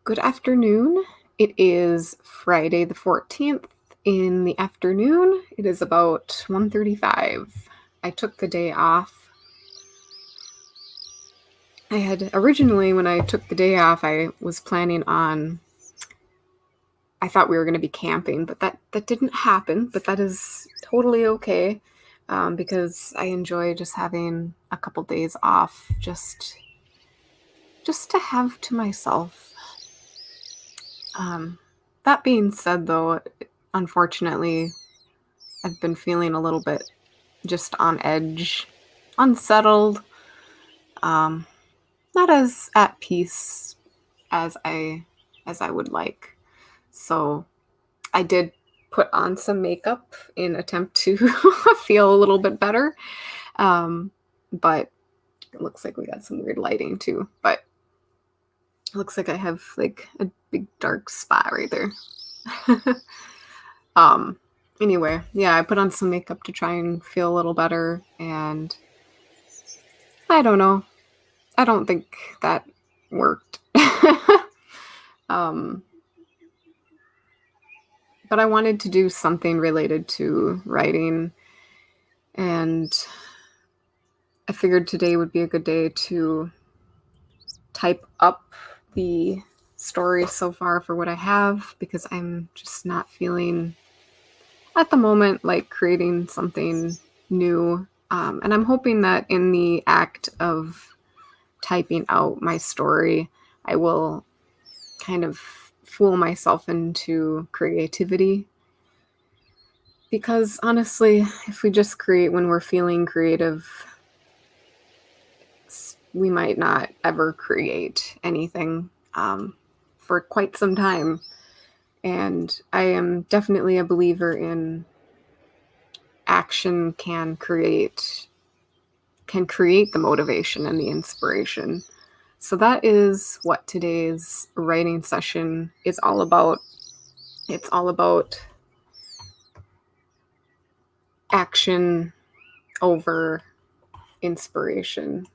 Good afternoon. It is Friday the 14th in the afternoon. It is about 1:35. I took the day off. I had originally, when I took the day off, I was planning on, I thought we were going to be camping, but that didn't happen. But that is totally okay, because I enjoy just having a couple days off, just to have to myself. Um, that being said, though, unfortunately, I've been feeling a little bit just on edge, unsettled, um, not as at peace as I would like. So I did put on some makeup in attempt to feel a little bit better. Um, but it looks like we got some weird lighting too. But it looks like I have like a big dark spot right there. um anyway, yeah, I put on some makeup to try and feel a little better, and I don't know. I don't think that worked. um but I wanted to do something related to writing, and I figured today would be a good day to type up the story so far for what I have, because I'm just not feeling at the moment like creating something new. And I'm hoping that in the act of typing out my story, I will kind of fool myself into creativity. Because honestly, if we just create when we're feeling creative, we might not ever create anything for quite some time. And I am definitely a believer in action can create the motivation and the inspiration. So that is what today's writing session is all about. It's all about action over inspiration.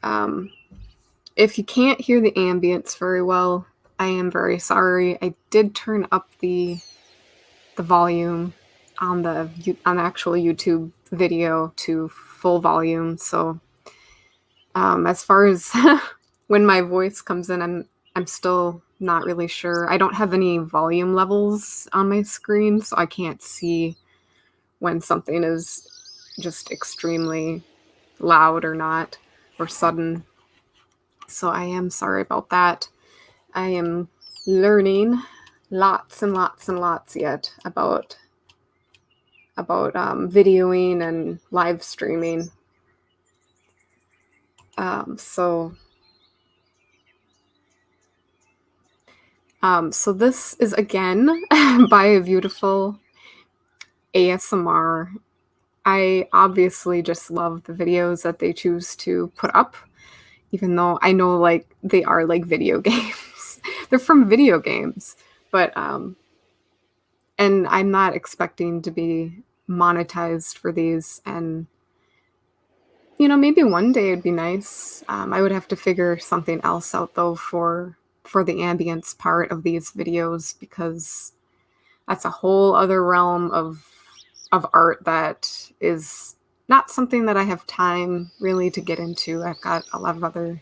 Um, if you can't hear the ambience very well, I am very sorry. I did turn up the volume on the actual YouTube video to full volume. So as far as when my voice comes in, I'm still not really sure. I don't have any volume levels on my screen, so I can't see when something is just extremely loud or not, or sudden. So I am sorry about that. I am learning lots and lots and lots yet about videoing and live streaming. So this is again by Viewtiful ASMR. I obviously just love the videos that they choose to put up, even though I know like they are like video games. They're from video games, but and I'm not expecting to be monetized for these. And maybe one day it'd be nice. I would have to figure something else out though for the ambience part of these videos, because that's a whole other realm of art that is not something that I have time really to get into. I've got a lot of other.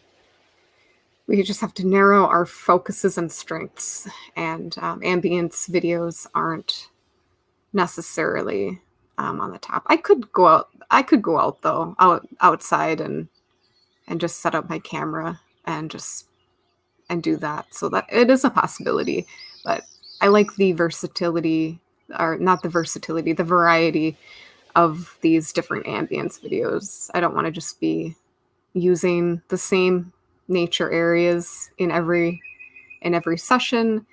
We just have to narrow our focuses and strengths, and ambience videos aren't necessarily on the top. I could go out. I could go out though, outside and just set up my camera and do that. So that it is a possibility, but I like the versatility, or not the versatility, the variety of these different ambience videos. I don't want to just be using the same nature areas in every session.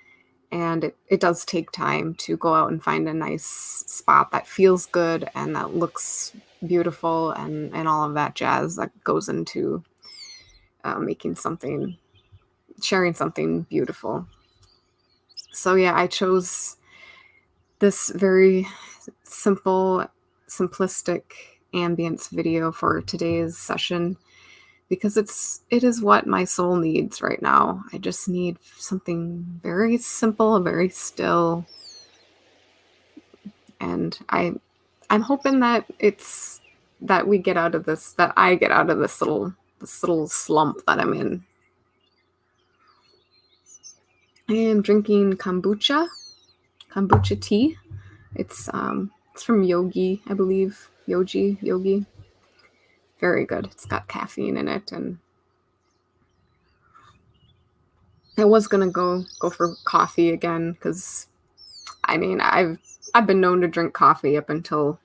And it does take time to go out and find a nice spot that feels good and that looks beautiful, and all of that jazz that goes into sharing something beautiful. So yeah, I chose this very simplistic ambience video for today's session. because it is what my soul needs right now. I just need something very simple, very still, and I'm hoping that it's that we get out of this, that I get out of this little slump that I'm in. I am drinking kombucha tea. It's from Yogi, I believe. Yogi. Very good. It's got caffeine in it, and I was gonna go for coffee again because I mean I've been known to drink coffee up until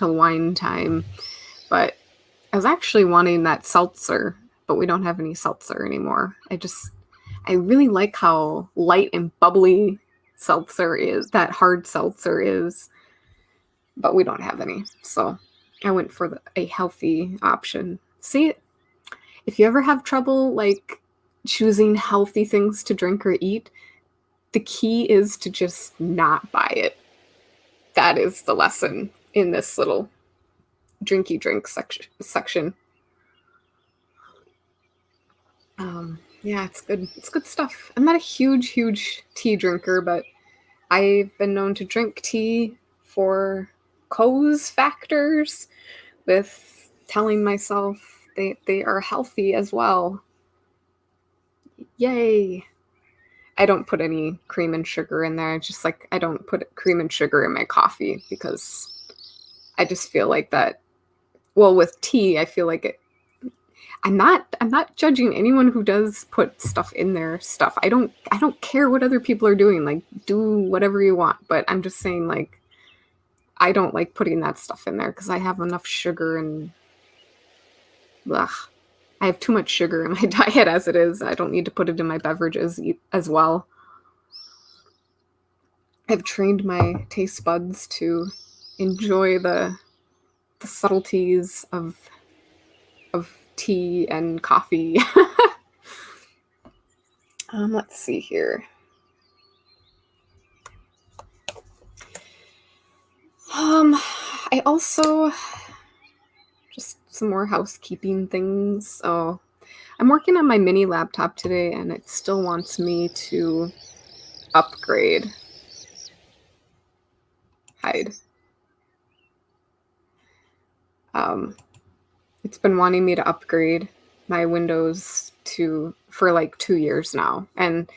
wine time, but I was actually wanting that seltzer, but we don't have any seltzer anymore. I really like how light and bubbly seltzer is, that hard seltzer is, but we don't have any. So I went for a healthy option. See, if you ever have trouble like choosing healthy things to drink or eat, the key is to just not buy it. That is the lesson in this little drinky drink section. Yeah, it's good. It's good stuff. I'm not a huge tea drinker, but I've been known to drink tea for Coe's factors, with telling myself they are healthy as well. Yay! I don't put any cream and sugar in there. Just like I don't put cream and sugar in my coffee because I just feel like that. Well, with tea, I feel like it. I'm not judging anyone who does put stuff in their stuff. I don't care what other people are doing. Like, do whatever you want. But I'm just saying, like, I don't like putting that stuff in there because I have enough sugar and ugh. I have too much sugar in my diet as it is. I don't need to put it in my beverages as well. I've trained my taste buds to enjoy the subtleties of tea and coffee. Let's see here. I also just some more housekeeping things. So I'm working on my mini laptop today, and it still wants me to upgrade. Hide. It's been wanting me to upgrade my Windows for like 2 years now, and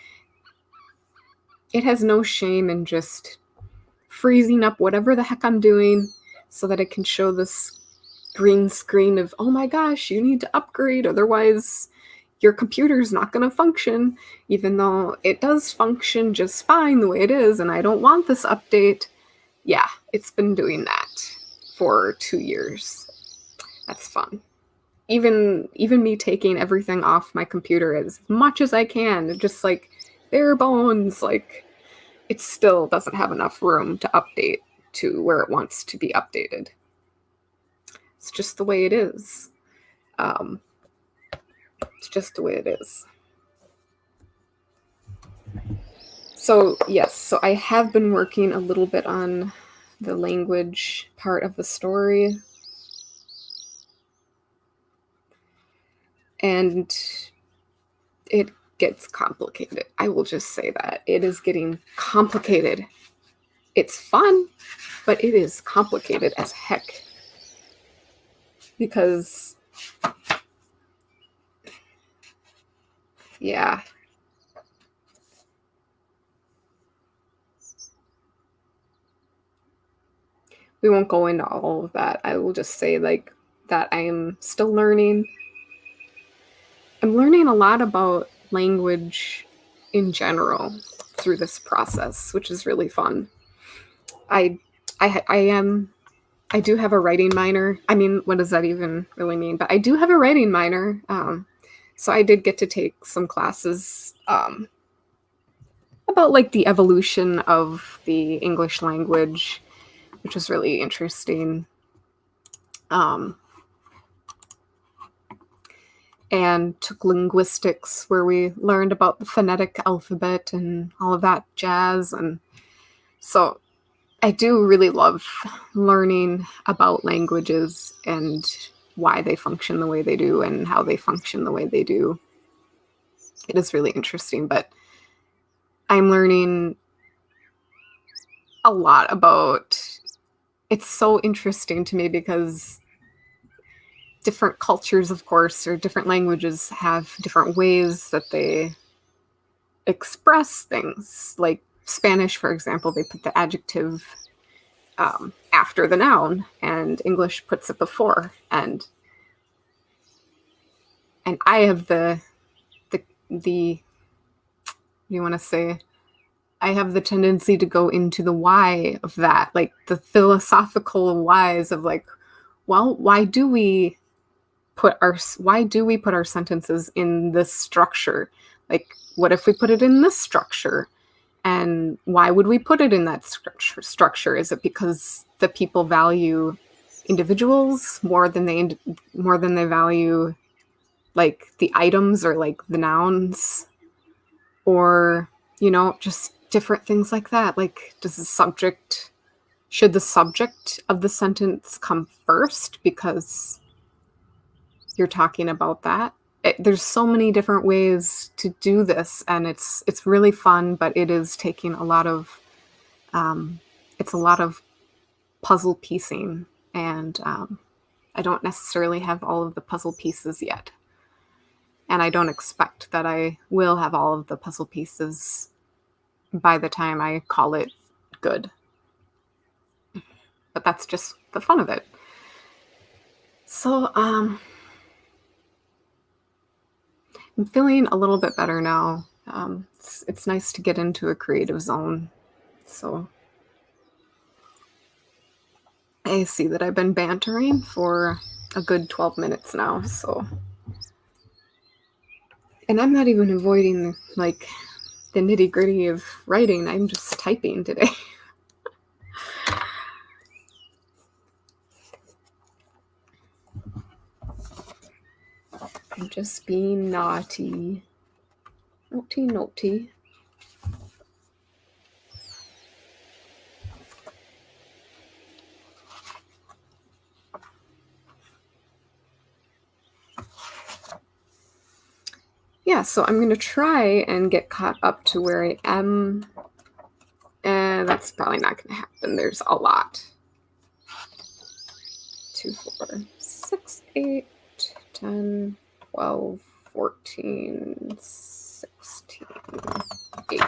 it has no shame in just freezing up whatever the heck I'm doing so that it can show this green screen of, oh my gosh, you need to upgrade, otherwise your computer's not going to function, even though it does function just fine the way it is, and I don't want this update. Yeah, it's been doing that for 2 years. That's fun. Even me taking everything off my computer as much as I can, just like bare bones, like it still doesn't have enough room to update to where it wants to be updated. It's just the way it is. It's just the way it is. So yes, so I have been working a little bit on the language part of the story. And it gets complicated. I will just say that. It is getting complicated. It's fun, but it is complicated as heck. Because, yeah. We won't go into all of that. I will just say, like, that I am still learning. I'm learning a lot about language in general through this process, which is really fun. I do have a writing minor. I mean, what does that even really mean? But I do have a writing minor. So I did get to take some classes about like the evolution of the English language, which was really interesting. And took linguistics, where we learned about the phonetic alphabet and all of that jazz. And so I do really love learning about languages and why they function the way they do and how they function the way they do. It is really interesting, but I'm learning a lot about, it's so interesting to me because different cultures, of course, or different languages have different ways that they express things. Like Spanish, for example, they put the adjective after the noun, and English puts it before. And I have the you want to say, I have the tendency to go into the why of that, like the philosophical whys of like, well, why do we put our sentences in this structure? Like, what if we put it in this structure? And why would we put it in that structure? Is it because the people value individuals more than they value like the items or like the nouns, or just different things like that? Like, should the subject of the sentence come first because you're talking about that? There's so many different ways to do this, and it's really fun, but it is taking a lot of it's a lot of puzzle piecing, and I don't necessarily have all of the puzzle pieces yet, and I don't expect that I will have all of the puzzle pieces by the time I call it good. But that's just the fun of it. So I'm feeling a little bit better now. It's nice to get into a creative zone. So I see that I've been bantering for a good 12 minutes now. So, and I'm not even avoiding like the nitty gritty of writing. I'm just typing today. I'm just being naughty. Naughty, naughty. Yeah, so I'm going to try and get caught up to where I am. And that's probably not going to happen. There's a lot. 2, 4, 6, 8, 10, 12, 14, 16, 8.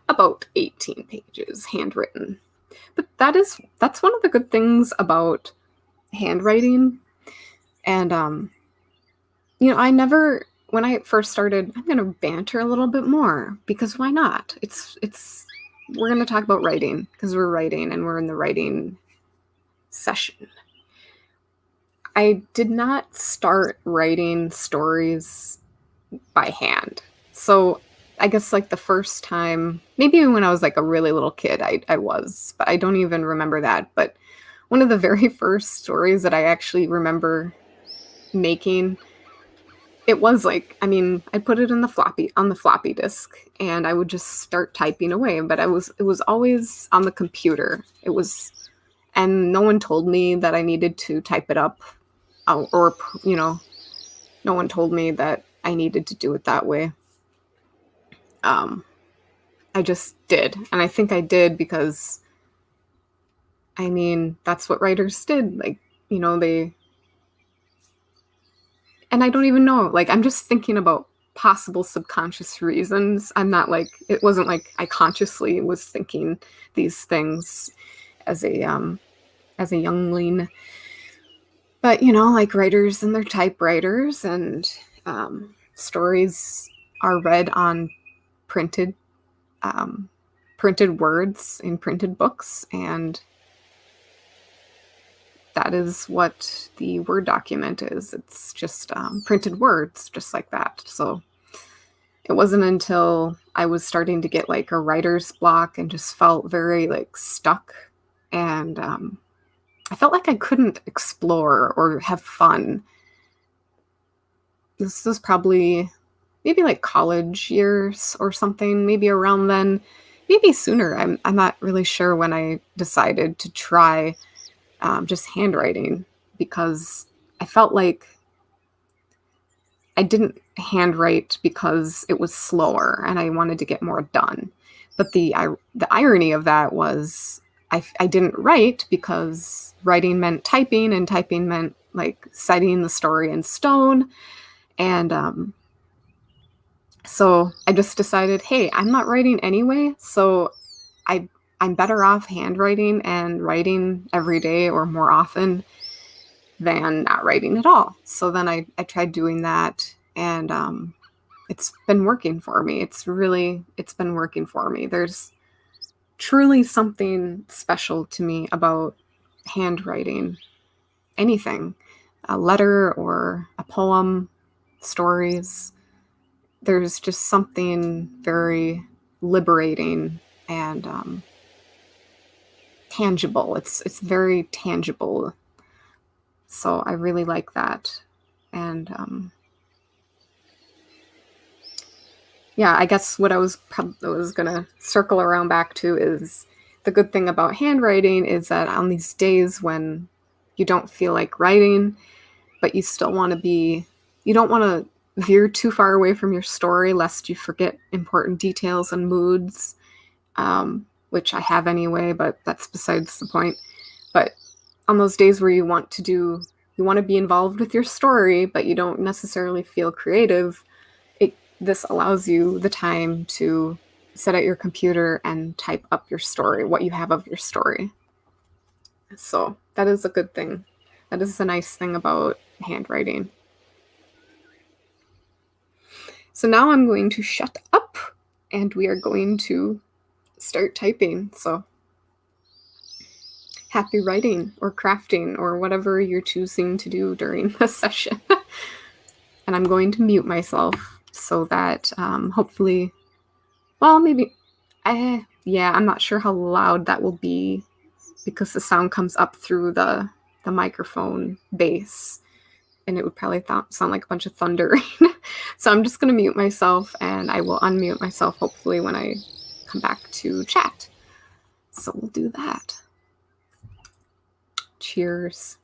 About 18 pages handwritten. But that's one of the good things about handwriting. And I never, when I first started, I'm going to banter a little bit more because why not? We're going to talk about writing because we're writing and we're in the writing session. I did not start writing stories by hand. So I guess like the first time, maybe when I was like a really little kid, I was, but I don't even remember that. But one of the very first stories that I actually remember making, it was like, I put it on the floppy disk, and I would just start typing away. But it was always on the computer. And no one told me that I needed to type it up, or no one told me that I needed to do it that way. I just did, and I think I did because, that's what writers did. Like, and I don't even know, like, I'm just thinking about possible subconscious reasons. It wasn't like I consciously was thinking these things as a youngling. But, like writers and their typewriters, and stories are read on printed words in printed books, and that is what the Word document is. It's just printed words, just like that. So it wasn't until I was starting to get like a writer's block and just felt very like stuck, and I felt like I couldn't explore or have fun. This was probably maybe like college years or something, maybe around then, maybe sooner. I'm not really sure when I decided to try just handwriting, because I felt like I didn't handwrite because it was slower and I wanted to get more done. But the irony of that was I didn't write because writing meant typing and typing meant like setting the story in stone. And so I just decided, hey, I'm not writing anyway, so I I'm better off handwriting and writing every day or more often than not writing at all. So then I tried doing that, and it's been working for me. It's been working for me. There's truly something special to me about handwriting anything, a letter or a poem, stories. There's just something very liberating and tangible. It's very tangible. So I really like that. And yeah, I guess what I was gonna circle around back to is the good thing about handwriting is that on these days when you don't feel like writing, but you still want to be, you don't want to veer too far away from your story lest you forget important details and moods, which I have anyway, but that's besides the point. But on those days where you want to be involved with your story, but you don't necessarily feel creative, this allows you the time to sit at your computer and type up your story, what you have of your story. So that is a good thing. That is a nice thing about handwriting. So now I'm going to shut up and we are going to start typing. So happy writing or crafting or whatever you're choosing to do during this session. And I'm going to mute myself so that hopefully, well, maybe, yeah, I'm not sure how loud that will be because the sound comes up through the microphone base and it would probably sound like a bunch of thundering. So I'm just going to mute myself and I will unmute myself hopefully when I come back to chat. So we'll do that. Cheers.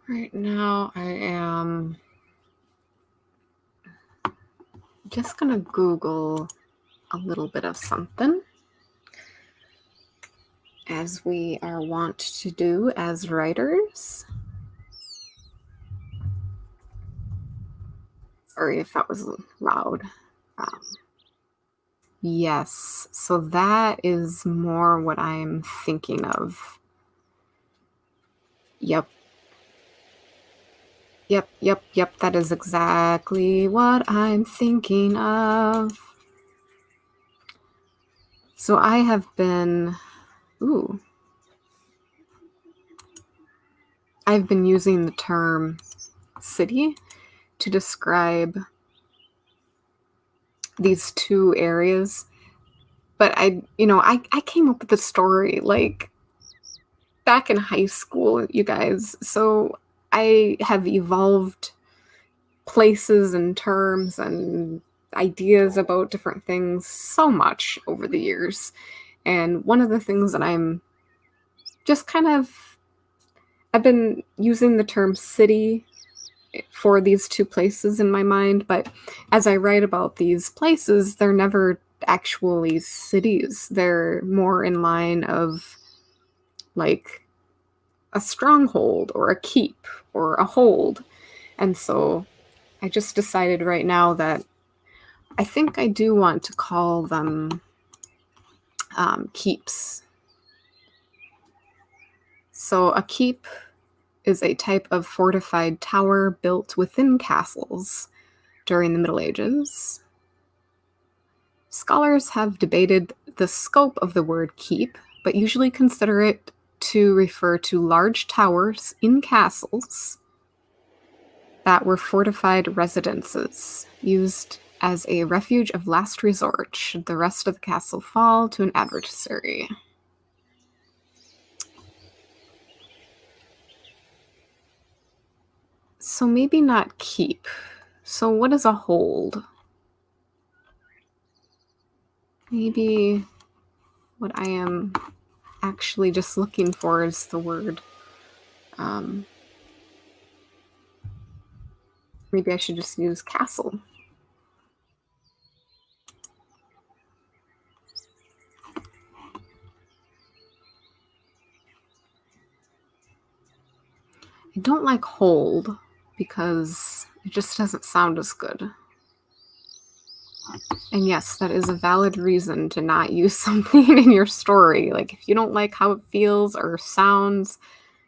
Right now, I am just gonna Google a little bit of something, as we are wont to do as writers. Sorry if that was loud. Yes, so that is more what I'm thinking of. Yep. Yep. That is exactly what I'm thinking of. So I have been, I've been using the term city to describe these two areas. But I came up with the story like back in high school, you guys. So I have evolved places and terms and ideas about different things so much over the years. And one of the things that I'm just kind of, I've been using the term city for these two places in my mind, but as I write about these places, they're never actually cities. They're more in line of like a stronghold or a keep or a hold. And so I just decided right now that I think I do want to call them keeps. So a keep is a type of fortified tower built within castles during the Middle Ages. Scholars have debated the scope of the word keep, but usually consider it to refer to large towers in castles that were fortified residences, used as a refuge of last resort should the rest of the castle fall to an adversary. So maybe not keep. So what is a hold? Maybe what I am actually just looking for is the word. Maybe I should just use castle. I don't like hold because it just doesn't sound as good. And yes, that is a valid reason to not use something in your story. Like if you don't like how it feels or sounds,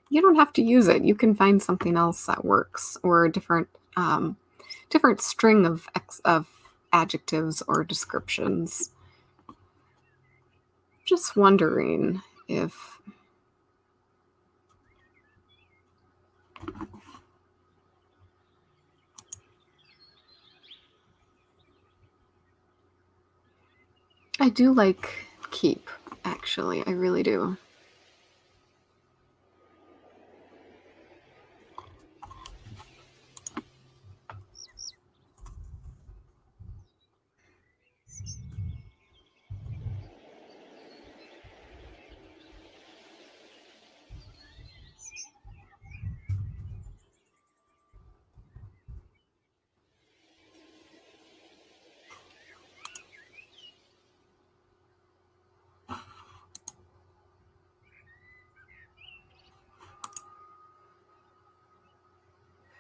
you don't have to use it. You can find something else that works, or a different string of adjectives or descriptions. Just wondering if I do like keep, actually. I really do.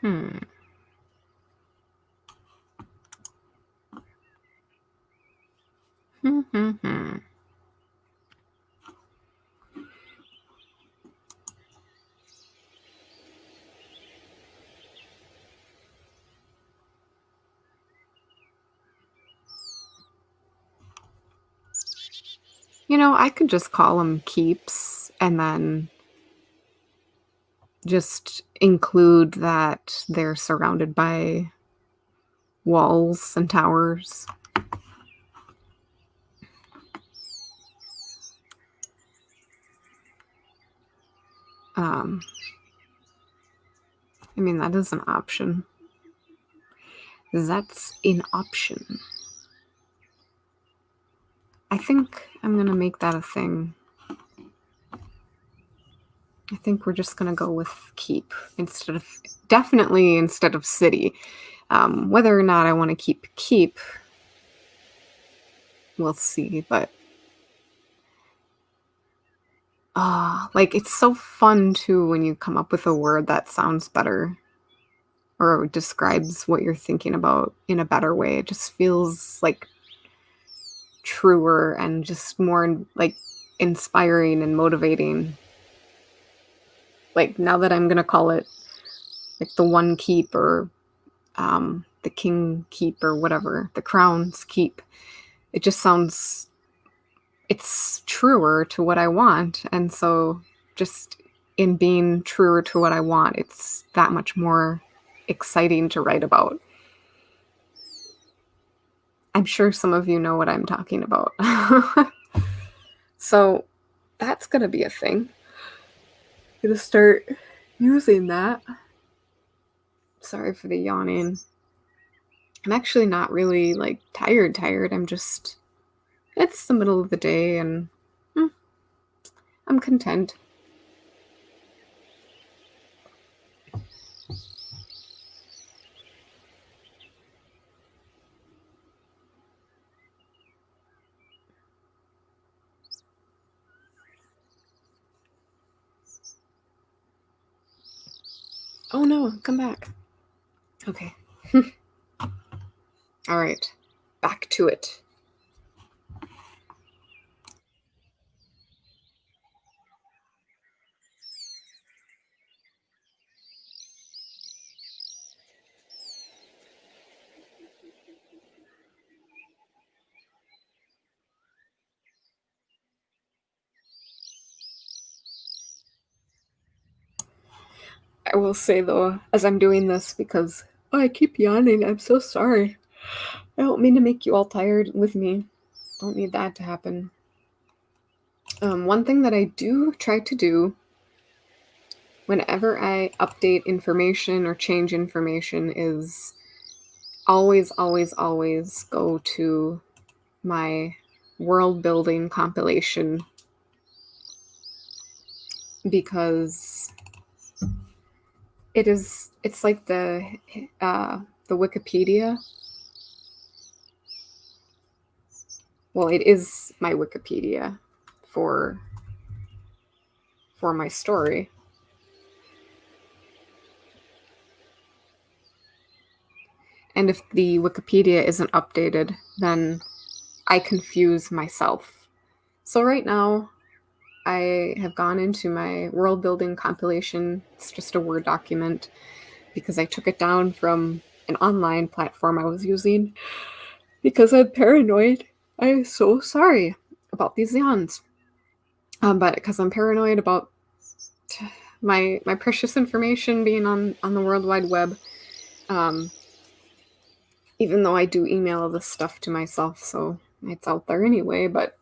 Hmm. Hmm. You know, I could just call them keeps and then just include that they're surrounded by walls and towers. Um, I mean, that is an option. That's an option. I think I'm going to make that a thing. I think we're just going to go with keep definitely instead of city. Whether or not I want to keep, we'll see. But like it's so fun too when you come up with a word that sounds better or describes what you're thinking about in a better way. It just feels like truer and just more like inspiring and motivating. Like now that I'm gonna call it like the one keep or the king keep or whatever, the crown's keep. It just sounds it's truer to what I want. And so just in being truer to what I want, it's that much more exciting to write about. I'm sure some of you know what I'm talking about. So that's going to be a thing. I'm going to start using that. Sorry for the yawning. I'm actually not really like tired. I'm just, it's the middle of the day and I'm content. Oh no, come back. Okay. All right. Back to it. I will say though, as I'm doing this, because I keep yawning, I'm so sorry. I don't mean to make you all tired with me. Don't need that to happen. One thing that I do try to do whenever I update information or change information is always go to my world building compilation because it's like the Wikipedia. Well, it is my Wikipedia for my story. And if the Wikipedia isn't updated, then I confuse myself. So right now, I have gone into my world building compilation. It's just a Word document because I took it down from an online platform I was using because I'm paranoid. I'm so sorry about these yawns. But because I'm paranoid about my precious information being on the World Wide Web, um, even though I do email this stuff to myself, so it's out there anyway, but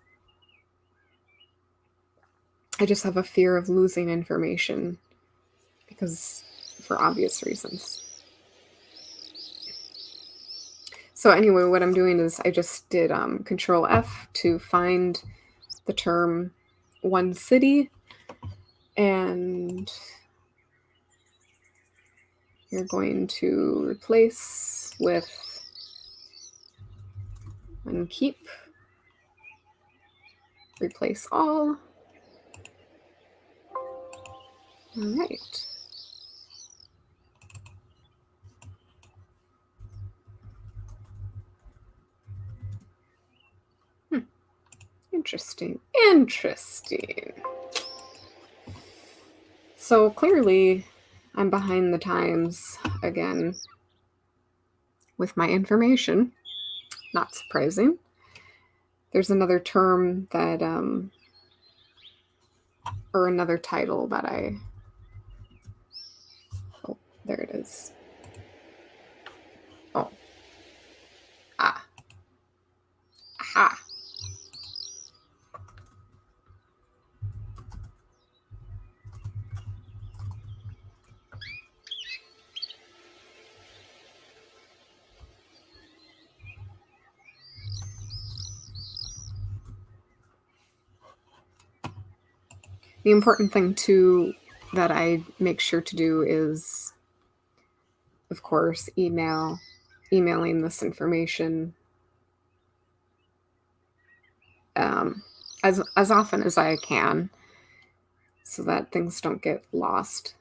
I just have a fear of losing information because for obvious reasons. So anyway, what I'm doing is I just did Control F to find the term one city, and you're going to replace with one keep, replace all. All right. Interesting. Interesting. So clearly, I'm behind the times again with my information. Not surprising. There's another term that, or another title that oh, there it is. Oh. Ah. Aha. The important thing too that I make sure to do is, of course, emailing this information as often as I can, so that things don't get lost.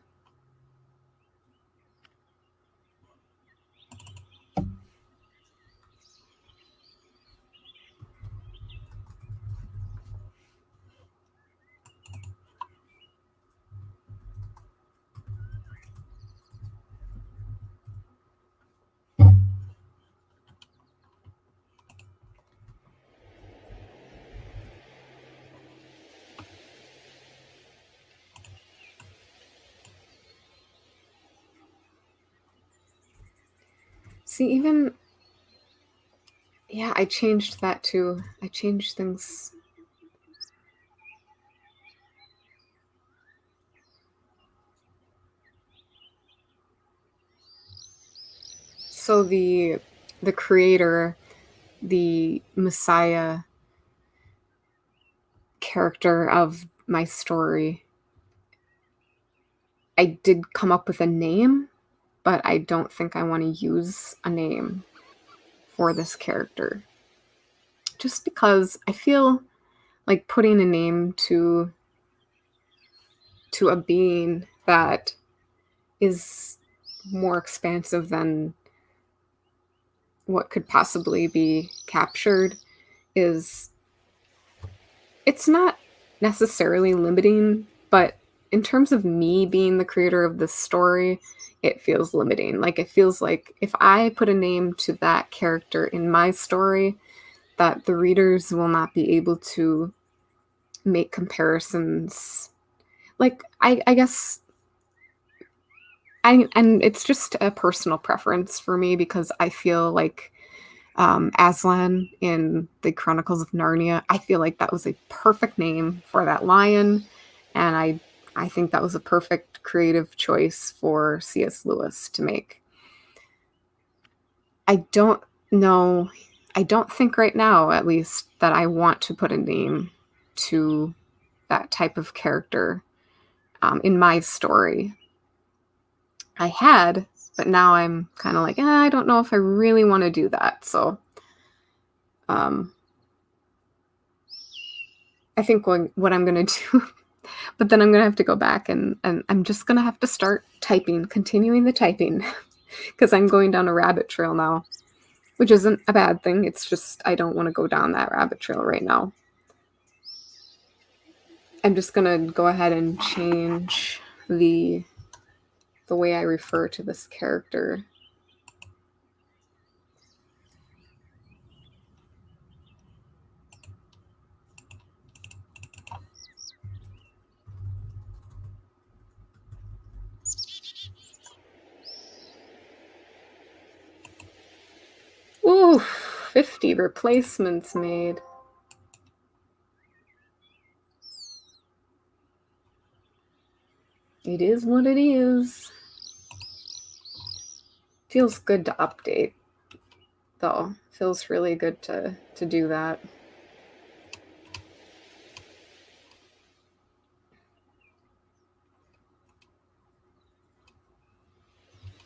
See, even, yeah, I changed that too. I changed things. So the creator, the Messiah character of my story, I did come up with a name, but I don't think I want to use a name for this character. Just because I feel like putting a name to a being that is more expansive than what could possibly be captured is, it's not necessarily limiting, but in terms of me being the creator of this story, it feels limiting. Like, it feels like if I put a name to that character in my story, that the readers will not be able to make comparisons. Like, I guess and it's just a personal preference for me, because I feel like Aslan in the Chronicles of Narnia, I feel like that was a perfect name for that lion, and I think that was a perfect creative choice for C.S. Lewis to make. I don't know, I don't think right now, at least, that I want to put a name to that type of character in my story. I had, but now I'm kind of like, I don't know if I really want to do that. So I think what I'm going to do, but then I'm going to have to go back and I'm just going to have to start typing, continuing the typing, because I'm going down a rabbit trail now, which isn't a bad thing. It's just I don't want to go down that rabbit trail right now. I'm just going to go ahead and change the way I refer to this character. Ooh, 50 replacements made. It is what it is. Feels good to update, though. Feels really good to do that.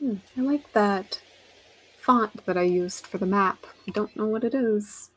I like that font that I used for the map. I don't know what it is.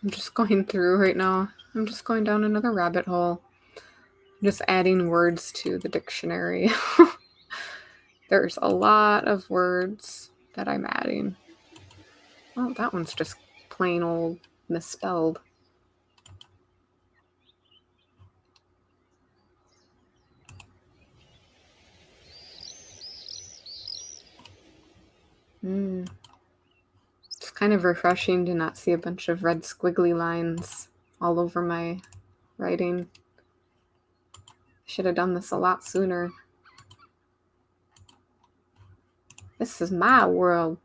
I'm just going through right now. I'm just going down another rabbit hole. I'm just adding words to the dictionary. There's a lot of words that I'm adding. Oh, that one's just plain old misspelled. It's kind of refreshing to not see a bunch of red squiggly lines all over my writing. Should have done this a lot sooner. This is my world.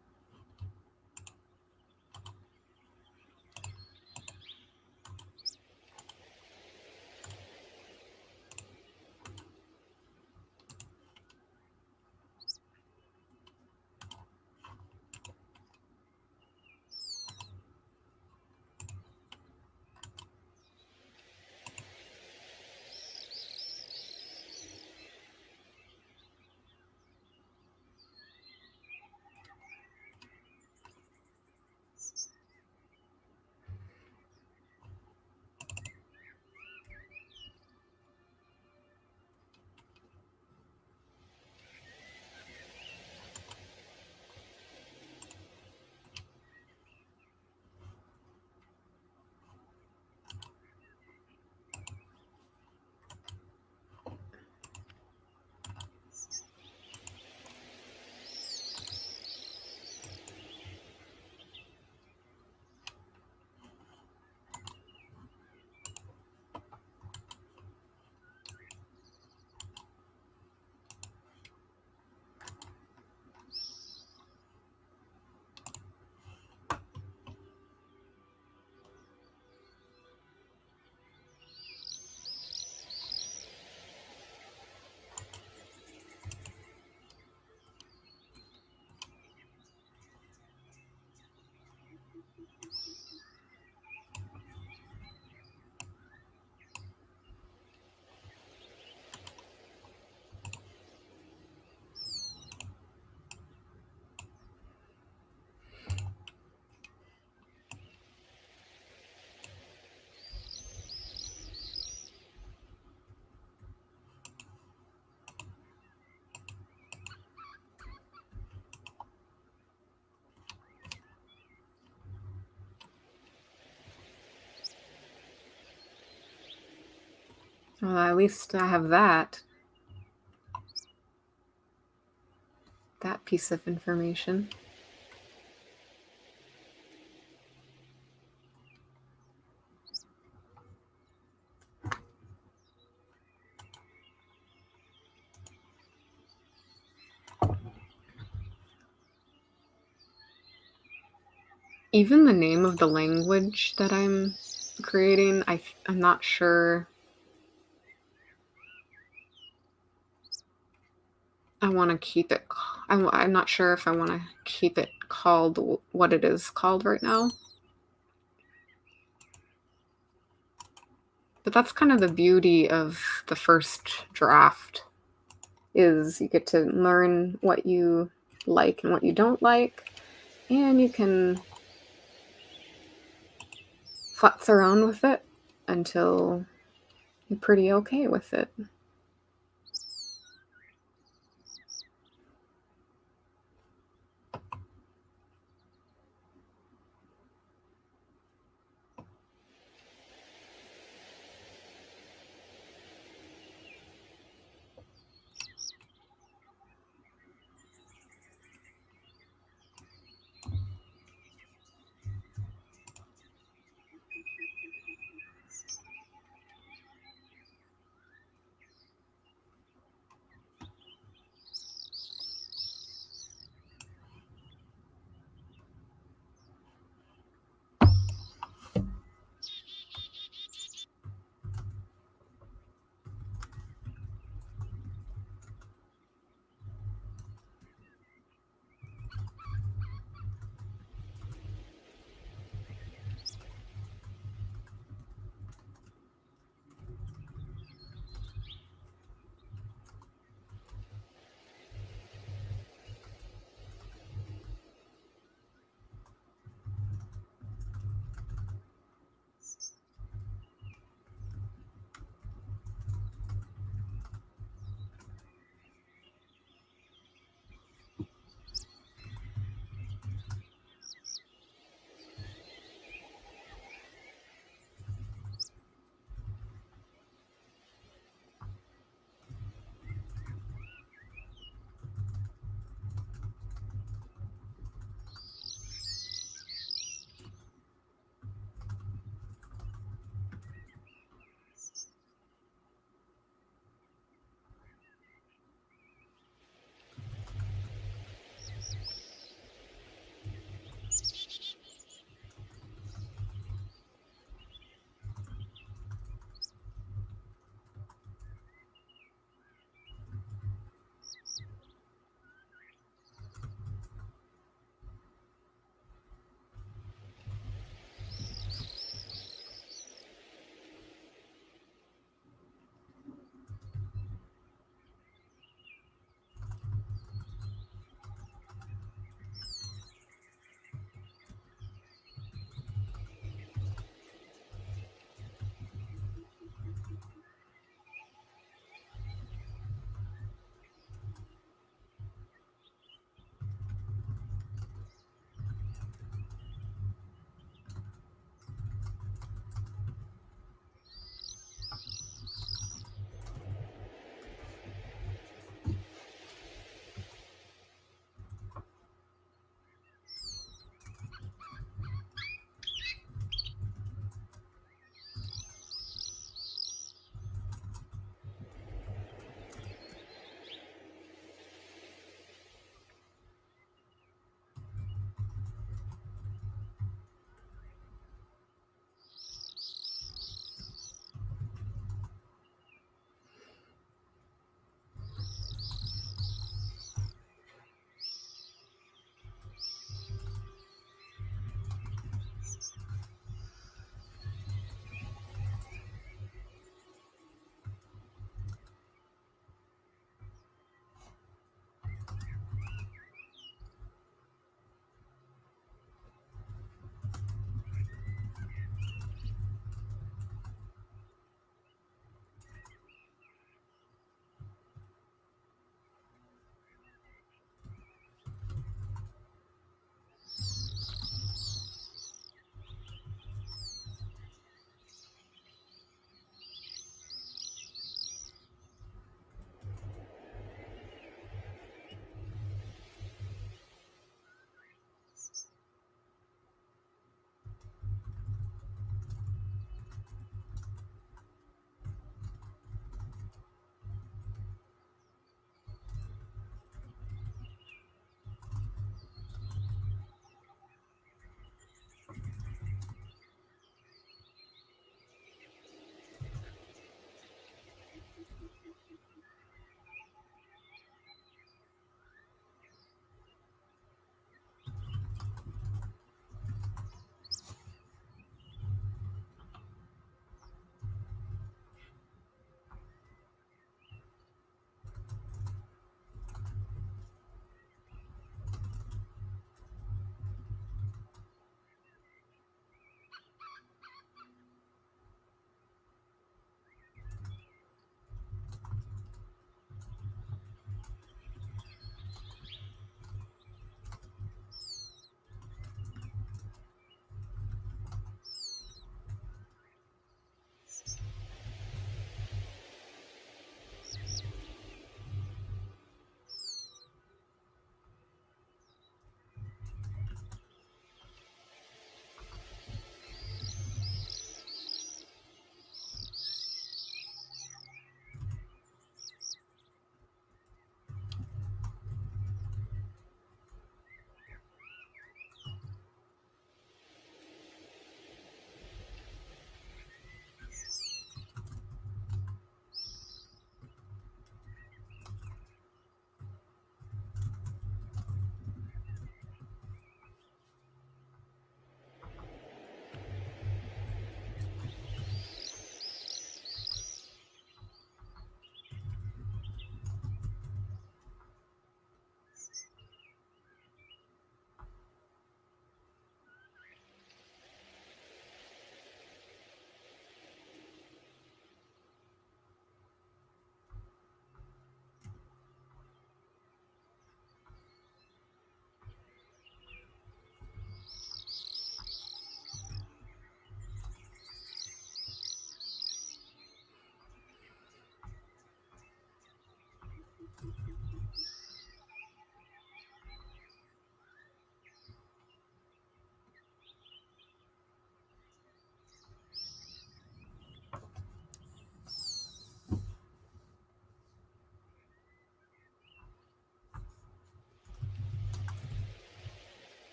Well, at least I have that piece of information. Even the name of the language that I'm creating, I'm not sure I want to keep it. I'm not sure if I want to keep it called what it is called right now. But that's kind of the beauty of the first draft, is you get to learn what you like and what you don't like, and you can futz around with it until you're pretty okay with it.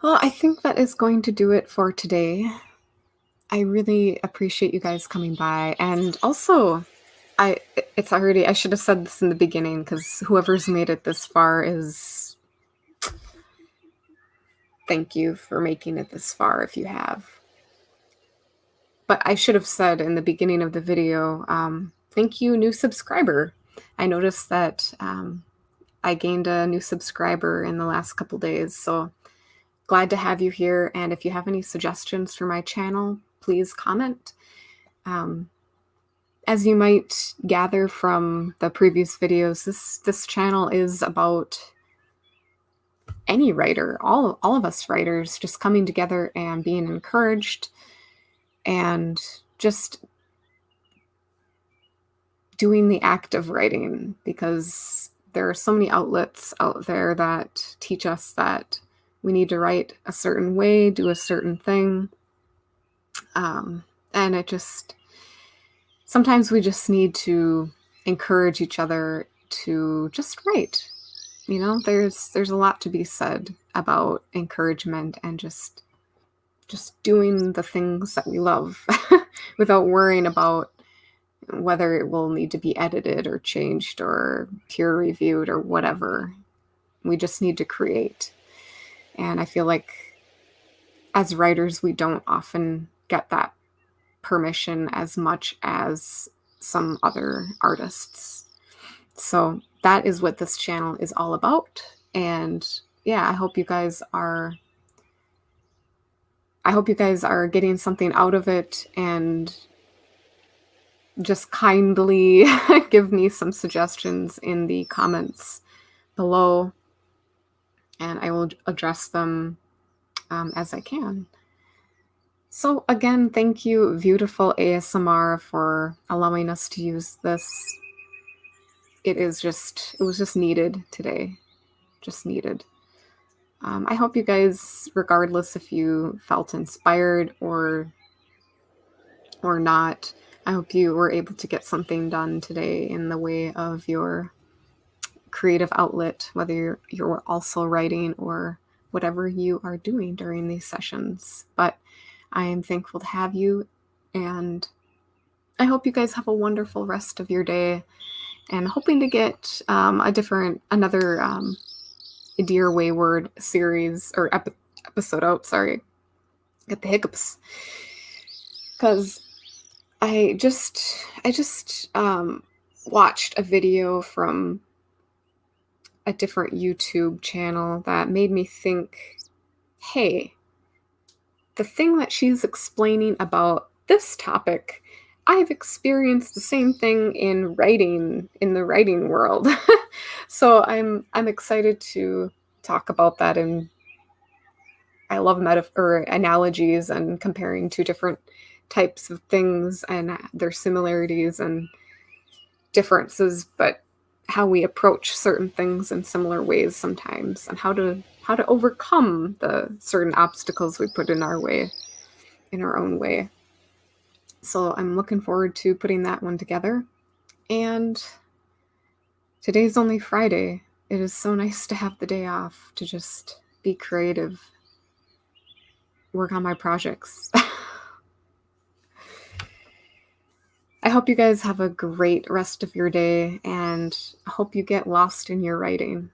Well, I think that is going to do it for today. I really appreciate you guys coming by, and also it's already, I should have said this in the beginning because whoever's made it this far is, thank you for making it this far if you have. But I should have said in the beginning of the video, thank you, new subscriber. I noticed that I gained a new subscriber in the last couple days, so glad to have you here. And if you have any suggestions for my channel, please comment. As you might gather from the previous videos, this channel is about any writer, all of us writers, just coming together and being encouraged and just doing the act of writing, because there are so many outlets out there that teach us that we need to write a certain way, do a certain thing. And it just, sometimes we just need to encourage each other to just write. You know, there's a lot to be said about encouragement and just doing the things that we love without worrying about whether it will need to be edited or changed or peer reviewed or whatever. We just need to create. And I feel like as writers, we don't often get that permission as much as some other artists. So that is what this channel is all about. And yeah, I hope you guys are getting something out of it, and just kindly give me some suggestions in the comments below, and I will address them as I can. So again, thank you, Viewtiful ASMR, for allowing us to use this. It was just needed today, just needed. I hope you guys, regardless if you felt inspired or not, I hope you were able to get something done today in the way of your creative outlet, whether you're also writing or whatever you are doing during these sessions. But I am thankful to have you, and I hope you guys have a wonderful rest of your day, and hoping to get another Dear Wayward series or episode out. Sorry, get the hiccups, because I just watched a video from a different YouTube channel that made me think, hey, the thing that she's explaining about this topic, I've experienced the same thing in writing, in the writing world. So I'm excited to talk about that, and I love analogies and comparing two different types of things and their similarities and differences, but how we approach certain things in similar ways sometimes, and how to overcome the certain obstacles we put in our way, in our own way. So I'm looking forward to putting that one together. And today's only Friday. It is so nice to have the day off to just be creative, work on my projects. I hope you guys have a great rest of your day, and I hope you get lost in your writing.